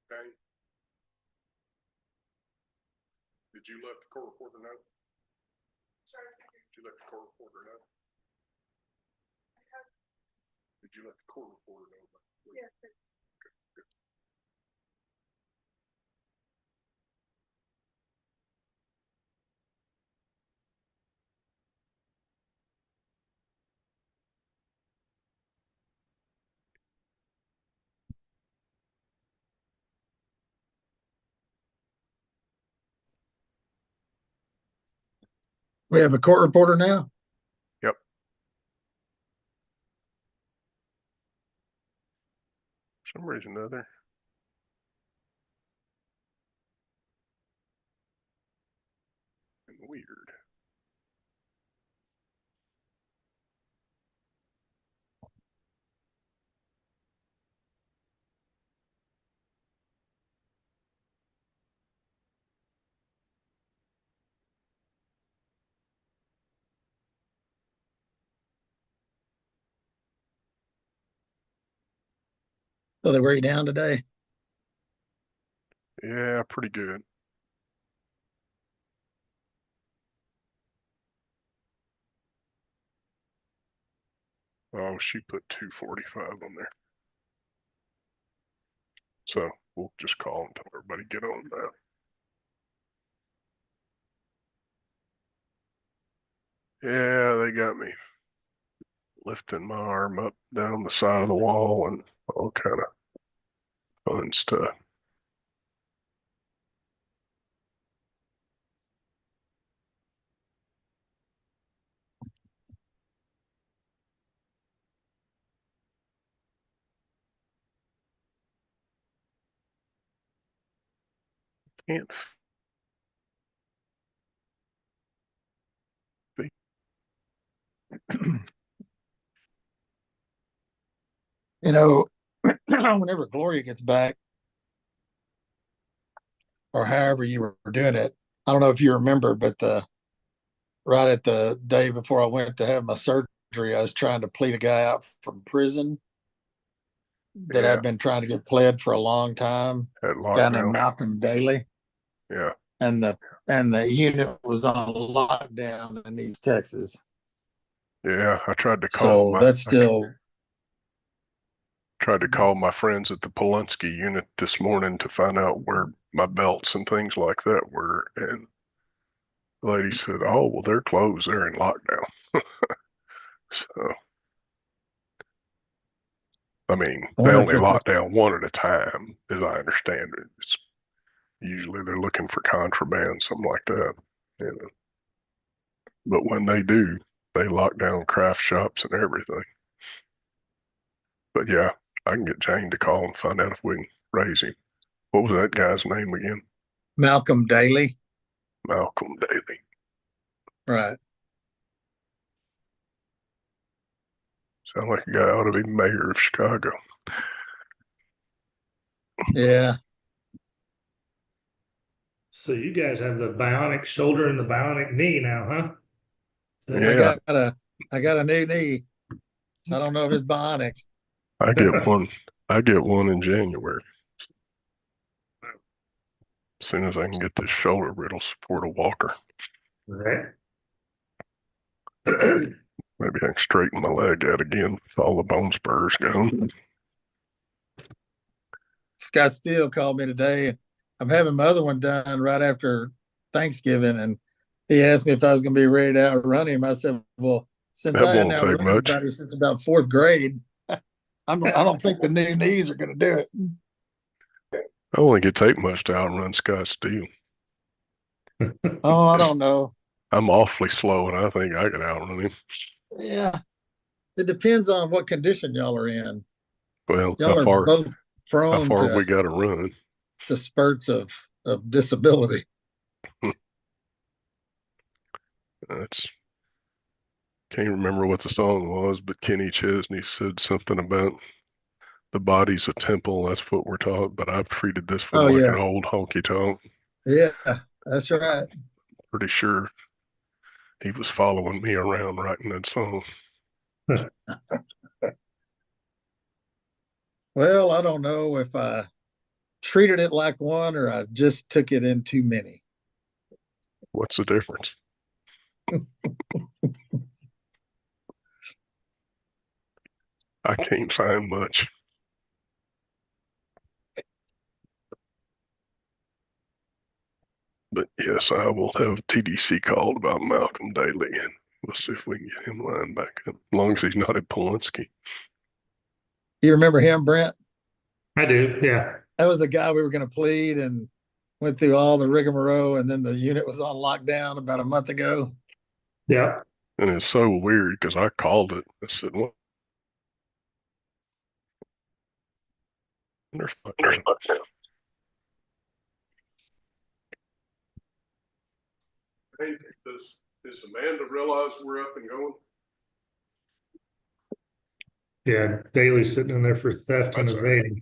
Okay. Did you let the court reporter know? Sorry. Did you let the court reporter know? Did you let the court reporter know? Yes. Okay, good. We have a court reporter now. Yep. For some reason or other. Weird. So they wear you down today. Yeah, pretty good. Oh, she put 245 on there. So we'll just call and tell everybody get on that. Yeah, they got me lifting my arm up down the side of the wall and all kind of fun stuff. Can't see. You know, whenever Gloria gets back, or however you were doing it, I don't know if you remember, but right at the day before I went to have my surgery, I was trying to plead a guy out from prison that Yeah, I'd been trying to get pled for a long time. at A guy named lockdown. Malcolm Daly. Yeah. And the unit was on lockdown in East Texas. Yeah, I tried to So call that's still tried to call my friends at the Polunsky unit this morning to find out where my belts and things like that were, and the lady said, "Oh, well, they're closed. They're in lockdown." So, I mean, I they wonder if only it's lock down one at a time, as I understand it. It's usually they're looking for contraband, something like that. You know. But when they do, they lock down craft shops and everything. But yeah, I can get Jane to call and find out if we can raise him. What was that guy's name again? Malcolm Daly. Malcolm Daly. Right. Sound like a guy ought to be mayor of Chicago. Yeah. So you guys have the bionic shoulder and the bionic knee now, huh? Yeah. I got a new knee. I don't know if it's bionic. I get one. I get one in January. As soon as I can get this shoulder, it'll support a walker. Right. Maybe I can straighten my leg out again with all the bone spurs gone. Scott Steele called me today. I'm having my other one done right after Thanksgiving, and he asked me if I was going to be ready to outrun him. I said, "Well, since That I hadn't won't take outrun much. anybody since about fourth grade, I don't think the new knees are going to do it." I don't think it take much to outrun Scott Steele. Oh, I don't know. I'm awfully slow, and I think I could outrun him. Yeah, it depends on what condition y'all are in. Well, Y'all are both how prone far we got to run? to spurts of disability. That's can't remember what the song was, but Kenny Chesney said something about the body's a temple. That's what we're taught, but I've treated this one Oh like yeah, an old honky tonk. yeah, that's right. Pretty sure he was following me around writing that song. Well, I don't know if I treated it like one or I just took it in too many. What's the difference? I can't find much. But yes, I will have TDC called about Malcolm Daly, and we'll see if we can get him lined back up, as long as he's not at Polinsky. You remember him, Brent? I do, yeah. That was the guy we were going to plead and went through all the rigmarole, and then the unit was on lockdown about a month ago. Yeah. And it's so weird because I called it. I said, "What?" There's Hey, does Amanda realize we're up and going? Yeah, Daly's sitting in there for theft and That's all right. evading.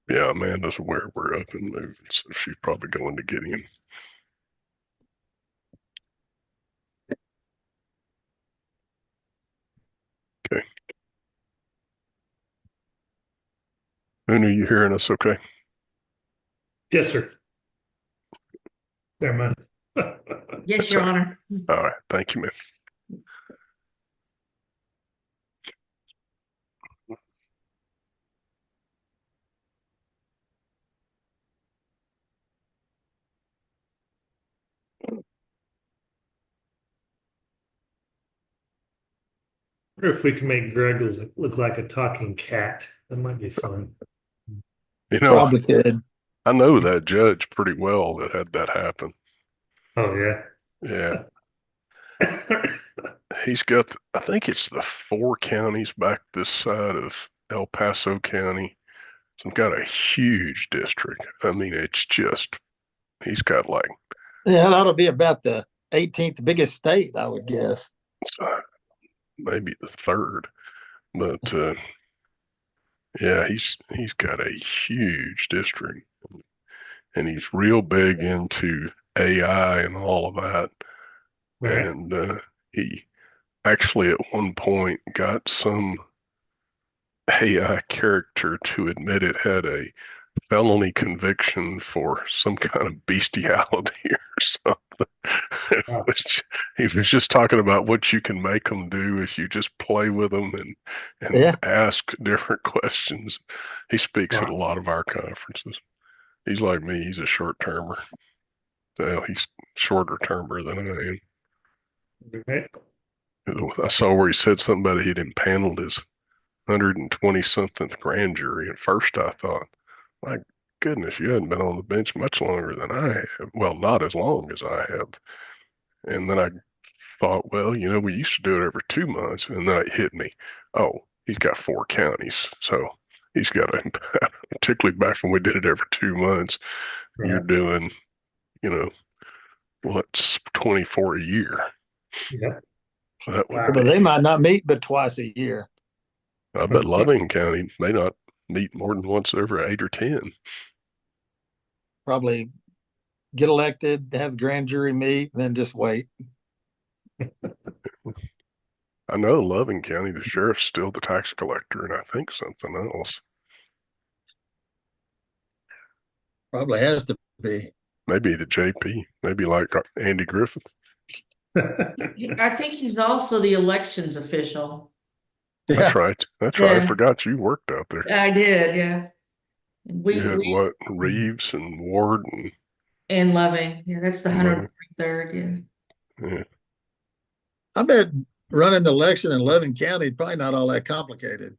Yeah, Amanda's aware we're up and moving, so she's probably going to get him. Okay. Moon, are you hearing us okay? Yes, sir. Never mind. Yes, That's Your all right. Honor. All right. Thank you, man. Wonder if we can make Greg look like a talking cat. That might be fun. You know, Probably could. I know that judge pretty well that had that happen. Oh, yeah. Yeah. He's got, I think it's the 4 counties back this side of El Paso County. So he's got a huge district. I mean, it's just, he's got like, Yeah, that ought to be about the 18th biggest state, I would guess. maybe the 3rd. But yeah, he's got a huge district. And he's real big into AI and all of that. Right. And he actually at one point got some AI character to admit it had a felony conviction for some kind of bestiality or something. Wow. He was just talking about what you can make them do if you just play with them and Yeah. ask different questions. He speaks at a Wow. lot of our conferences. He's like me, he's a short termer. Well, he's shorter termer than I am. Right. I saw where he said something about he'd impaneled his 120 something grand jury. At first, I thought, my goodness, you hadn't been on the bench much longer than I have. Well, not as long as I have. And then I thought, well, you know, we used to do it every 2 months. And then it hit me. Oh, he's got 4 counties. So he's got a, particularly back when we did it every 2 months, you're Right. doing, you know, what's 24 a year. Yeah. That would Wow. But be, they might not meet but twice a year. I bet Loving County may not meet more than once every 8 or 10. Probably get elected, have the grand jury meet, and then just wait. I know Loving County, the sheriff's still the tax collector, and I think something else. Probably has to be. Maybe the JP, maybe like Andy Griffith. I think he's also the elections official. That's Yeah. right. That's right. I Yeah. forgot you worked out there. I did, yeah. You had what? Reeves and Ward And Loving. Yeah, that's the Loving. 143rd, yeah. Yeah. I bet running the election in Loving County is probably not all that complicated.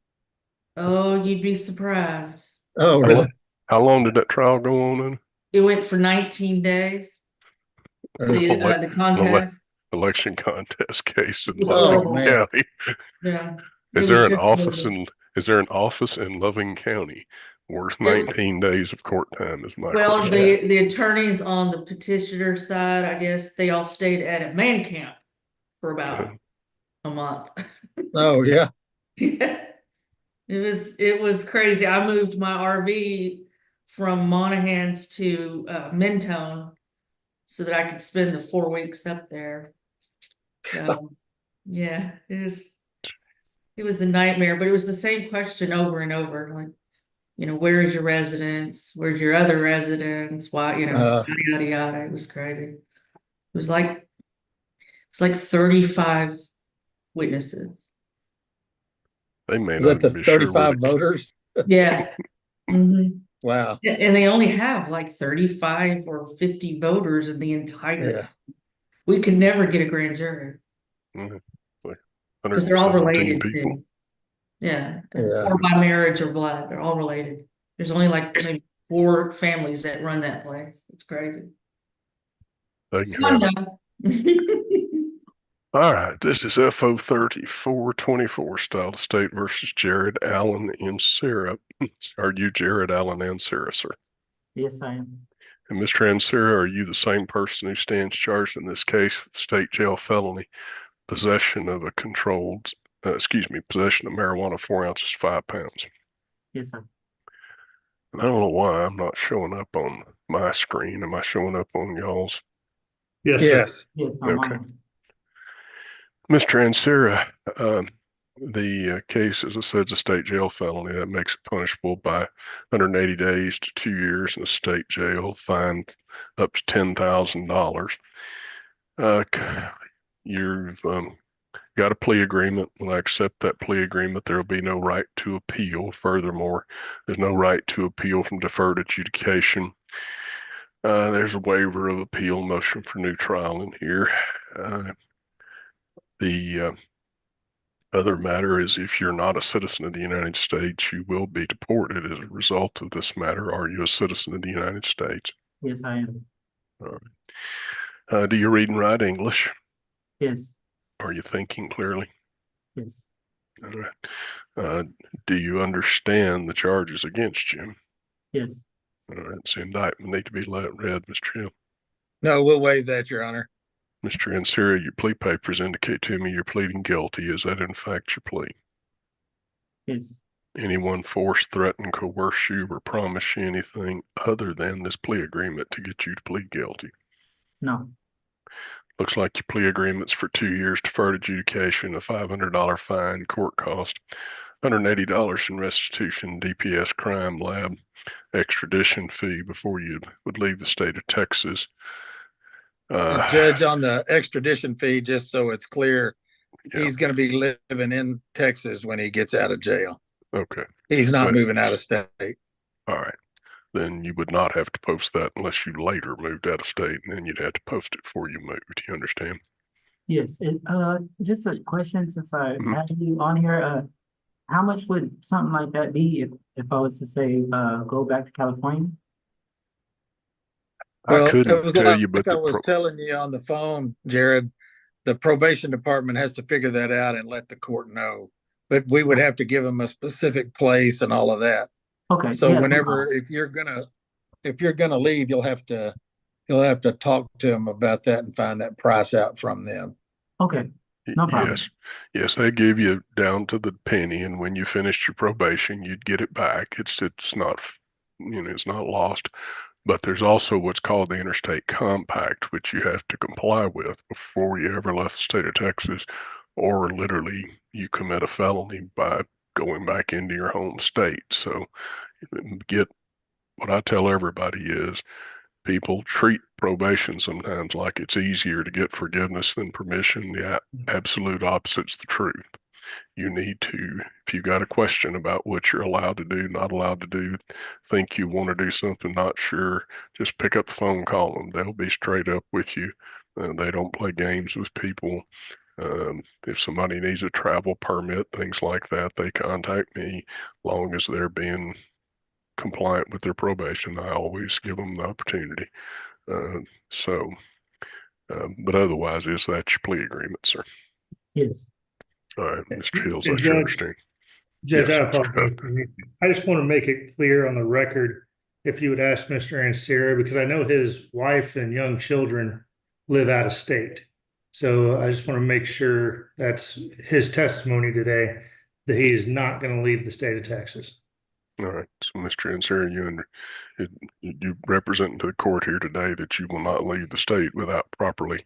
Oh, you'd be surprised. Oh, really? How long did that trial go on in? It went for 19 days. The contest. Election contest case in Oh, Loving man. County. Yeah. Is It was there an just office horrible. in Loving County worth 19 days of court time is my Well, question. the attorneys on the petitioner side, I guess they all stayed at a man camp for about a month. Oh, yeah. Yeah. It was crazy. I moved my RV from Monaghan's to Mentone so that I could spend the 4 weeks up there. So yeah, it was It was a nightmare, but it was the same question over and over, like, where's your residence? Where's your other residence? Why, Uh, yada, yada, yada. It was crazy. It's like 35 witnesses. They may is not that even the be sure where 35 voters? Yeah. hmm Wow. And they only have like 35 or 50 voters in the entire. Yeah. We could never get a grand jury like because they're all 117 related people. too. Yeah. Yeah. Or by marriage or blood. They're all related. There's only like maybe 4 families that run that place. It's crazy. They can Fun have it. though. All right, this is FO 3424 style state versus Jared Allen and Sarah. Are you Jared Allen and Sarah, sir? Yes, I am. And Ms. Sarah, are you the same person who stands charged in this case with state jail felony, possession of a controlled, possession of marijuana 4 ounces, 5 pounds? Yes, sir. And I don't know why I'm not showing up on my screen. Am I showing up on y'all's? Yes, sir. Yes. Yes, I'm Okay. on. Mr. Ansera, the case, as I said, is a state jail felony. That makes it punishable by 180 days to 2 years in a state jail, fined up to $10,000. You've got a plea agreement. When I accept that plea agreement, there will be no right to appeal. Furthermore, there's no right to appeal from deferred adjudication. There's a waiver of appeal, motion for new trial in here. The other matter is if you're not a citizen of the United States, you will be deported as a result of this matter. Are you a citizen of the United States? Yes, I am. All right. Do you read and write English? Yes, Are you thinking clearly? yes, All right. Do you understand the charges against you? yes. All right. So indictment need to be read, Mr. Hill. No, we'll waive that, Your Honor. Mr. Ansari, your plea papers indicate to me you're pleading guilty. Is that in fact your plea? Yes. Anyone force, threaten, coerce you, or promise you anything other than this plea agreement to get you to plead guilty? No. Looks like your plea agreement's for 2 years deferred adjudication, a $500 fine, court cost, $180 in restitution, DPS crime lab, extradition fee before you would leave the state of Texas. Judge, on the extradition fee, just so it's clear, Yeah. he's going to be living in Texas when he gets out of jail. Okay. He's not But- moving out of state. All right. Then you would not have to post that unless you later moved out of state, and then you'd have to post it before you moved. Do you understand? Yes. Just a question since I Mhm. had you on here. How much would something like that be if I was to say go back to California? I Well, it couldn't was tell you, but I was telling you on the phone, Jared, the probation department has to figure that out and let the court know. But we would have to give them a specific place and all of that. Okay. So yeah, no whenever, problem. if you're gonna leave, you'll have to talk to them about that and find that price out from them. Okay. No problem. Yes, yes, they give you down to the penny, and when you finished your probation, you'd get it back. It's not, it's not lost. But there's also what's called the Interstate Compact, which you have to comply with before you ever left the state of Texas, or literally you commit a felony by going back into your home state. So what I tell everybody is people treat probation sometimes like it's easier to get forgiveness than permission. The absolute opposite's the truth. You need to, if you got a question about what you're allowed to do, not allowed to do, think you want to do something, not sure, just pick up the phone, call them. They'll be straight up with you. They don't play games with people. If somebody needs a travel permit, things like that, they contact me. Long as they're being compliant with their probation, I always give them the opportunity. But otherwise, is that your plea agreement, sir? Yes. All right, Mr. Hills, And I should understand. Judge, Yes, I Mr. apologize. I just want to make it clear on the record, if you would ask Mr. Ansara, because I know his wife and young children live out of state. So I just want to make sure that's his testimony today, that he is not going to leave the state of Texas. All right, so Mr. Ansari, you represent to the court here today that you will not leave the state without properly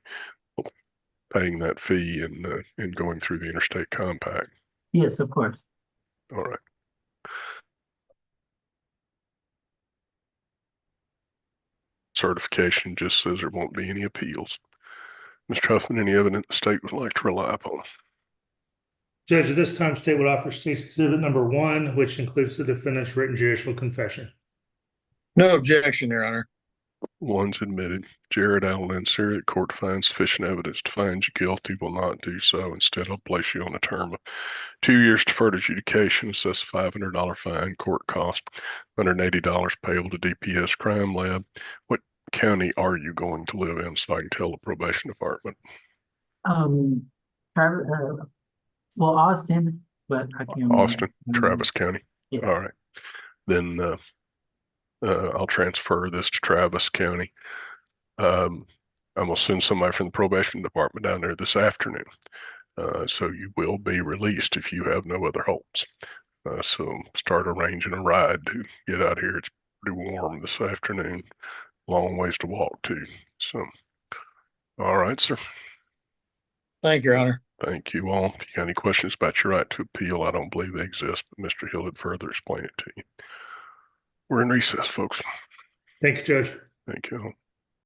paying that fee and going through the interstate compact. Yes, of course. All right. Certification just says there won't be any appeals. Mr. Huffman, any evidence the state would like to rely upon? Judge, at this time, state would offer State's Exhibit number 1, which includes the defendant's written judicial confession. No objection, Your Honor. One's admitted. Jared Allen and Sarah, the court finds sufficient evidence to find you guilty, will not do so. Instead, I'll place you on a term of 2 years deferred adjudication, assess a $500 fine, court cost, $180 payable to DPS Crime Lab. What county are you going to live in so I can tell the probation department? Well, Austin, but I can. Austin, Travis County. Yes. All right. Then I'll transfer this to Travis County. I'm gonna send somebody from the probation department down there this afternoon. So you will be released if you have no other holds. So start arranging a ride to get out here. It's pretty warm this afternoon. Long ways to walk too. So, all right, sir. Thank you, Your Honor. Thank you all. If you got any questions about your right to appeal, I don't believe they exist, but Mr. Hill would further explain it to you. We're in recess, folks. Thank you, Judge. Thank you all.